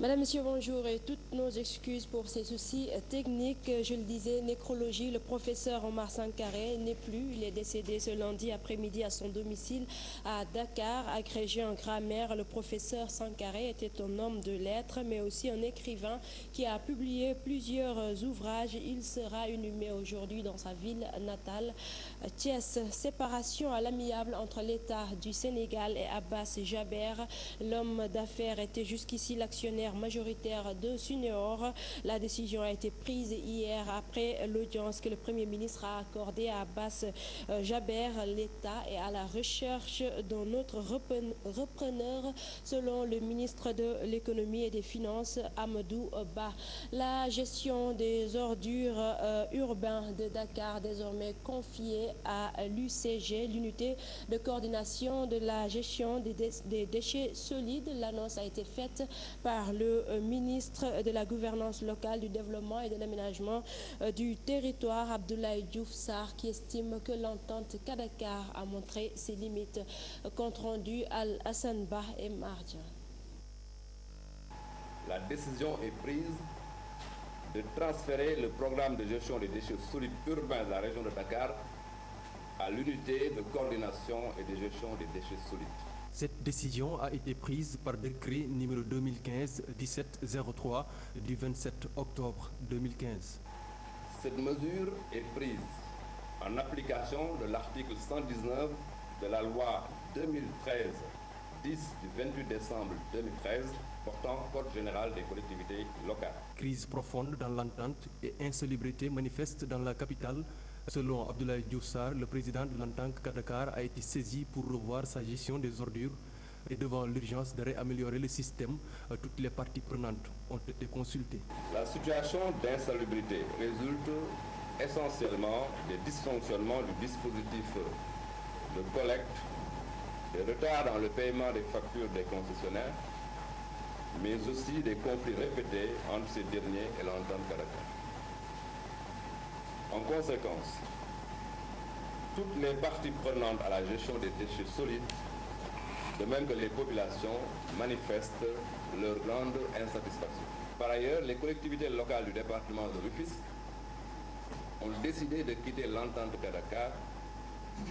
Madame, Monsieur, bonjour et toutes nos excuses pour ces soucis techniques. Je le disais, nécrologie, le professeur Omar Sankaré n'est plus. Il est décédé ce lundi après-midi à son domicile à Dakar. Agrégé en grammaire, le professeur Sankaré était un homme de lettres, mais aussi un écrivain qui a publié plusieurs ouvrages. Il sera inhumé aujourd'hui dans sa ville natale, Thiès. Séparation à l'amiable entre l'État du Sénégal et Abbas Jaber. L'homme d'affaires était jusqu'ici l'actionnaire majoritaire de Suneor. La décision a été prise hier après l'audience que le Premier ministre a accordée à Abbas Jaber. L'État est à la recherche d'un autre repreneur, selon le ministre de l'Économie et des Finances, Amadou Ba. La gestion des ordures urbains de Dakar, désormais confiée à l'UCG, l'unité de coordination de la gestion des déchets solides. L'annonce a été faite par le ministre de la Gouvernance locale, du Développement et de l'Aménagement du territoire, Abdoulaye Diouf Sarr, qui estime que l'entente Kadakar a montré ses limites. Compte rendu Al-Hassan Bah et Mardia. La décision est prise de transférer le programme de gestion des déchets solides urbains de la région de Dakar à l'unité de coordination et de gestion des déchets solides. Cette décision a été prise par décret numéro 2015-1703 du 27 octobre 2015. Cette mesure est prise en application de l'article 119 de la loi 2013-10 du 28 décembre 2013 portant Code général des collectivités locales. Crise profonde dans l'entente et insalubrité manifeste dans la capitale. Selon Abdoulaye Diouf Sarr, le président de l'entente Kadakar a été saisi pour revoir sa gestion des ordures et devant l'urgence de réaméliorer le système, toutes les parties prenantes ont été consultées. La situation d'insalubrité résulte essentiellement des dysfonctionnements du dispositif de collecte, des retards dans le paiement des factures des concessionnaires, mais aussi des conflits répétés entre ces derniers et l'entente Kadakar. En conséquence, toutes les parties prenantes à la gestion des déchets solides, de même que les populations, manifestent leur grande insatisfaction. Par ailleurs, les collectivités locales du département de Rufisque ont décidé de quitter l'entente Kadakar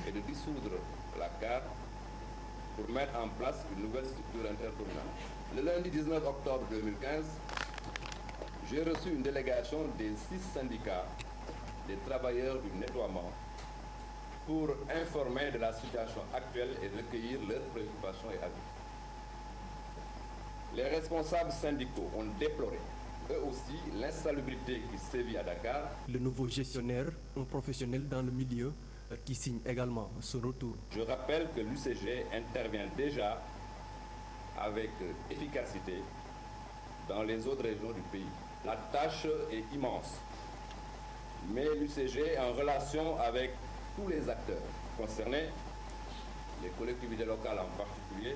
et de dissoudre la CAR pour mettre en place une nouvelle structure intercommunale. Le lundi 19 octobre 2015, j'ai reçu une délégation des 6 syndicats des travailleurs du nettoiement pour informer de la situation actuelle et recueillir leurs préoccupations et avis. Les responsables syndicaux ont déploré, eux aussi, l'insalubrité qui sévit à Dakar. Le nouveau gestionnaire, un professionnel dans le milieu, qui signe également son retour. Je rappelle que l'UCG intervient déjà avec efficacité dans les autres régions du pays. La tâche est immense. Mais l'UCG, en relation avec tous les acteurs concernés, les collectivités locales en particulier,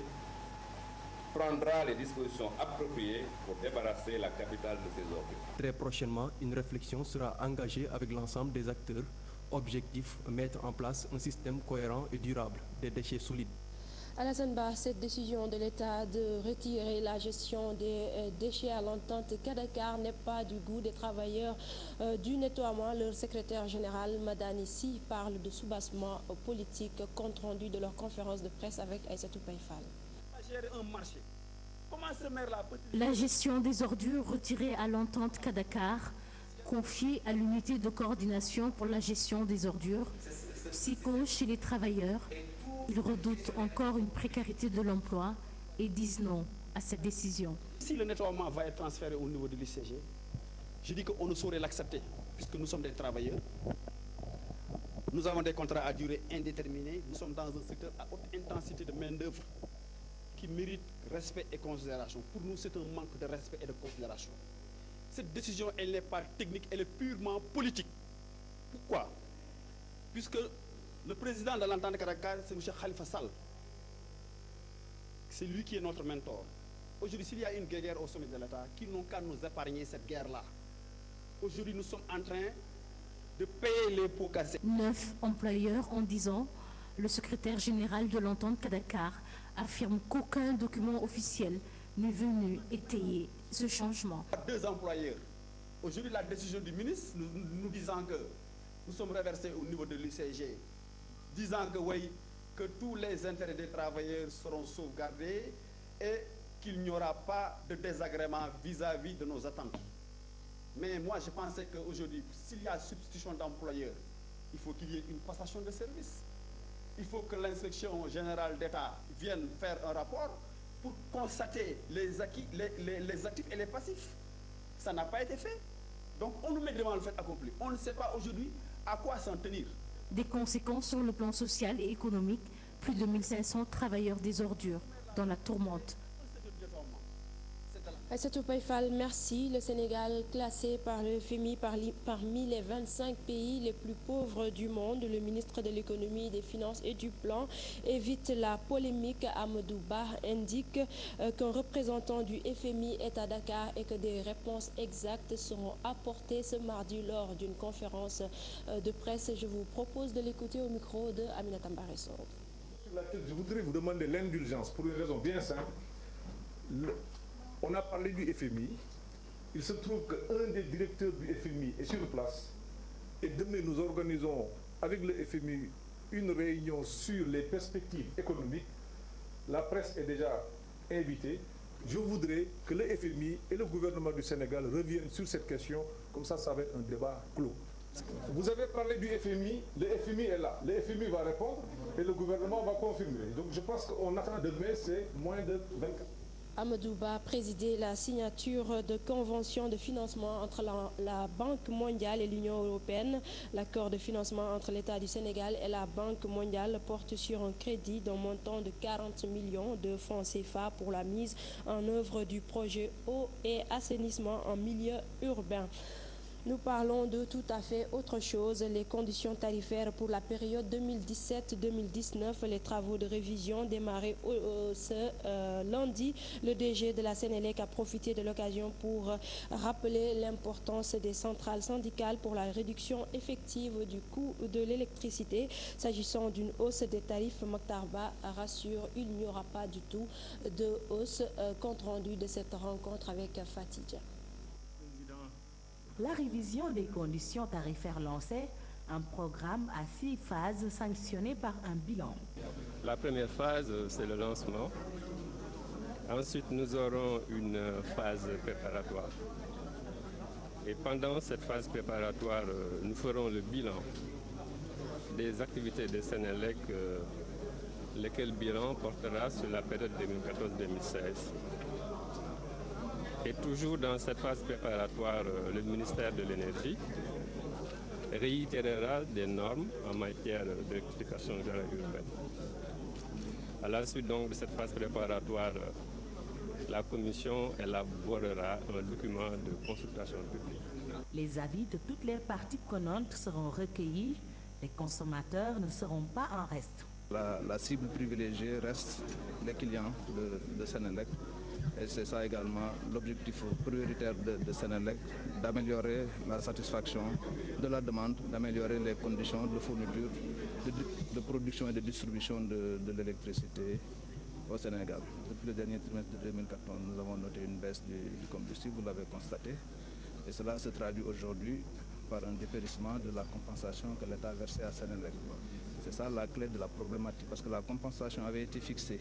prendra les dispositions appropriées pour débarrasser la capitale de ces ordures. Très prochainement, une réflexion sera engagée avec l'ensemble des acteurs. Objectif, mettre en place un système cohérent et durable des déchets solides. Alassane Ba, cette décision de l'État de retirer la gestion des déchets à l'entente Kadakar n'est pas du goût des travailleurs du nettoiement. Leur secrétaire général, Madani Si, parle de soubassement politique, compte rendu de leur conférence de presse avec Aïssatou Païfal. La gestion des ordures retirées à l'entente Kadakar, confiée à l'unité de coordination pour la gestion des ordures, psycho chez les travailleurs. Ils redoutent encore une précarité de l'emploi et disent non à cette décision. Si le nettoiement va être transféré au niveau de l'UCG, je dis qu'on ne saurait l'accepter, puisque nous sommes des travailleurs. Nous avons des contrats à durée indéterminée. Nous sommes dans un secteur à haute intensité de main-d'œuvre qui mérite respect et considération. Pour nous, c'est un manque de respect et de considération. Cette décision, elle n'est pas technique, elle est purement politique. Pourquoi? Puisque le président de l'entente Kadakar, c'est M. Khalifa Sall. C'est lui qui est notre mentor. Aujourd'hui, s'il y a une guerre au sommet de l'État, qui n'ont qu'à nous épargner cette guerre-là. Aujourd'hui, nous sommes en train de payer les pots cassés. 9 employeurs en 10 ans, le secrétaire général de l'entente Kadakar affirme qu'aucun document officiel n'est venu étayer ce changement. 2 employeurs. Aujourd'hui, la décision du ministre nous disant que nous sommes reversés au niveau de l'UCG, disant que oui, que tous les intérêts des travailleurs seront sauvegardés et qu'il n'y aura pas de désagrément vis-à-vis de nos attentes. Mais moi, je pensais qu'aujourd'hui, s'il y a substitution d'employeurs, il faut qu'il y ait une passation de service. Il faut que l'inspection générale d'État vienne faire un rapport pour constater les acquis, les actifs et les passifs. Ça n'a pas été fait. Donc on nous met devant le fait accompli. On ne sait pas aujourd'hui à quoi s'en tenir. Des conséquences sur le plan social et économique, plus de 1500 travailleurs des ordures dans la tourmente. Aïssatou Paye-Fall, merci. Le Sénégal, classé par le FMI parmi les 25 pays les plus pauvres du monde. Le ministre de l'économie, des finances et du plan évite la polémique. Amadou Ba indique qu'un représentant du FMI est à Dakar et que des réponses exactes seront apportées ce mardi lors d'une conférence de presse. Je vous propose de l'écouter au micro de Aminata Mbaresso. Je voudrais vous demander l'indulgence pour une raison bien simple. On a parlé du FMI. Il se trouve qu'un des directeurs du FMI est sur place. Et demain, nous organisons avec le FMI une réunion sur les perspectives économiques. La presse est déjà invitée. Je voudrais que le FMI et le gouvernement du Sénégal reviennent sur cette question. Comme ça va être un débat clos. Vous avez parlé du FMI. Le FMI est là. Le FMI va répondre et le gouvernement va confirmer. Donc je pense qu'on attend demain, c'est moins de 24. Amadou Ba a présidé la signature de conventions de financement entre la Banque mondiale et l'Union européenne. L'accord de financement entre l'État du Sénégal et la Banque mondiale porte sur un crédit d'un montant de 40 millions de francs CFA pour la mise en œuvre du projet eau et assainissement en milieu urbain. Nous parlons de tout à fait autre chose, les conditions tarifaires pour la période 2017-2019. Les travaux de révision démarrés ce lundi. Le DG de la Sénélec a profité de l'occasion pour rappeler l'importance des centrales syndicales pour la réduction effective du coût de l'électricité. S'agissant d'une hausse des tarifs, Mokhtar Ba rassure, il n'y aura pas du tout de hausse. Compte rendu de cette rencontre avec Fatidja. La révision des conditions tarifaires lançait un programme à 6 phases sanctionné par un bilan. La première phase, c'est le lancement. Ensuite, nous aurons une phase préparatoire. Et pendant cette phase préparatoire, nous ferons le bilan des activités de Sénélec, lequel bilan portera sur la période 2014-2016. Et toujours dans cette phase préparatoire, le ministère de l'Énergie réitérera des normes en matière d'électrification générale urbaine. À la suite donc de cette phase préparatoire, la Commission élaborera un document de consultation publique. Les avis de toutes les parties prenantes seront recueillis. Les consommateurs ne seront pas en reste. La cible privilégiée reste les clients de Sénélec. Et c'est ça également l'objectif prioritaire de Sénélec, d'améliorer la satisfaction de la demande, d'améliorer les conditions de fourniture, de production et de distribution de l'électricité au Sénégal. Depuis le dernier trimestre de 2014, nous avons noté une baisse du combustible, vous l'avez constaté. Et cela se traduit aujourd'hui par un dépérissement de la compensation que l'État a versée à Sénélec. C'est ça la clé de la problématique, parce que la compensation avait été fixée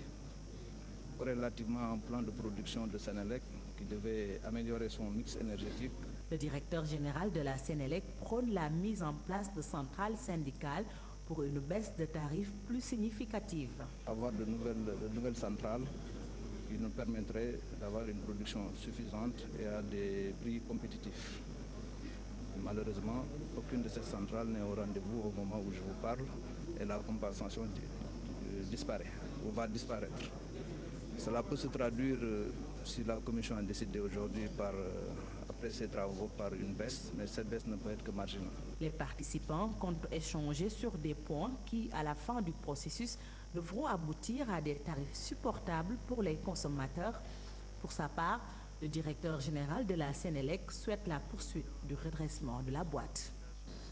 relativement à un plan de production de Sénélec qui devait améliorer son mix énergétique. Le directeur général de la Sénélec prône la mise en place de centrales syndicales pour une baisse de tarifs plus significative. Avoir de nouvelles centrales qui nous permettraient d'avoir une production suffisante et à des prix compétitifs. Malheureusement, aucune de ces centrales n'est au rendez-vous au moment où je vous parle et la compensation disparaît ou va disparaître. Cela peut se traduire, si la Commission a décidé aujourd'hui, après ces travaux, par une baisse, mais cette baisse ne peut être que marginale. Les participants comptent échanger sur des points qui, à la fin du processus, devront aboutir à des tarifs supportables pour les consommateurs. Pour sa part, le directeur général de la Sénélec souhaite la poursuite du redressement de la boîte.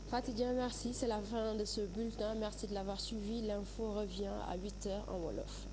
Fatidja, merci. C'est la fin de ce bulletin. Merci de l'avoir suivi. L'info revient à 8h en Wolof.